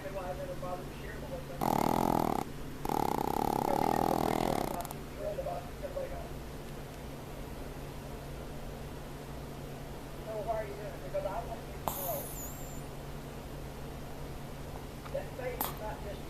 exactly why I never bothered to share the whole thing. Because even as a preacher, I'm not too thrilled about everybody going, so why are you doing it? Because I want you to know that faith is not just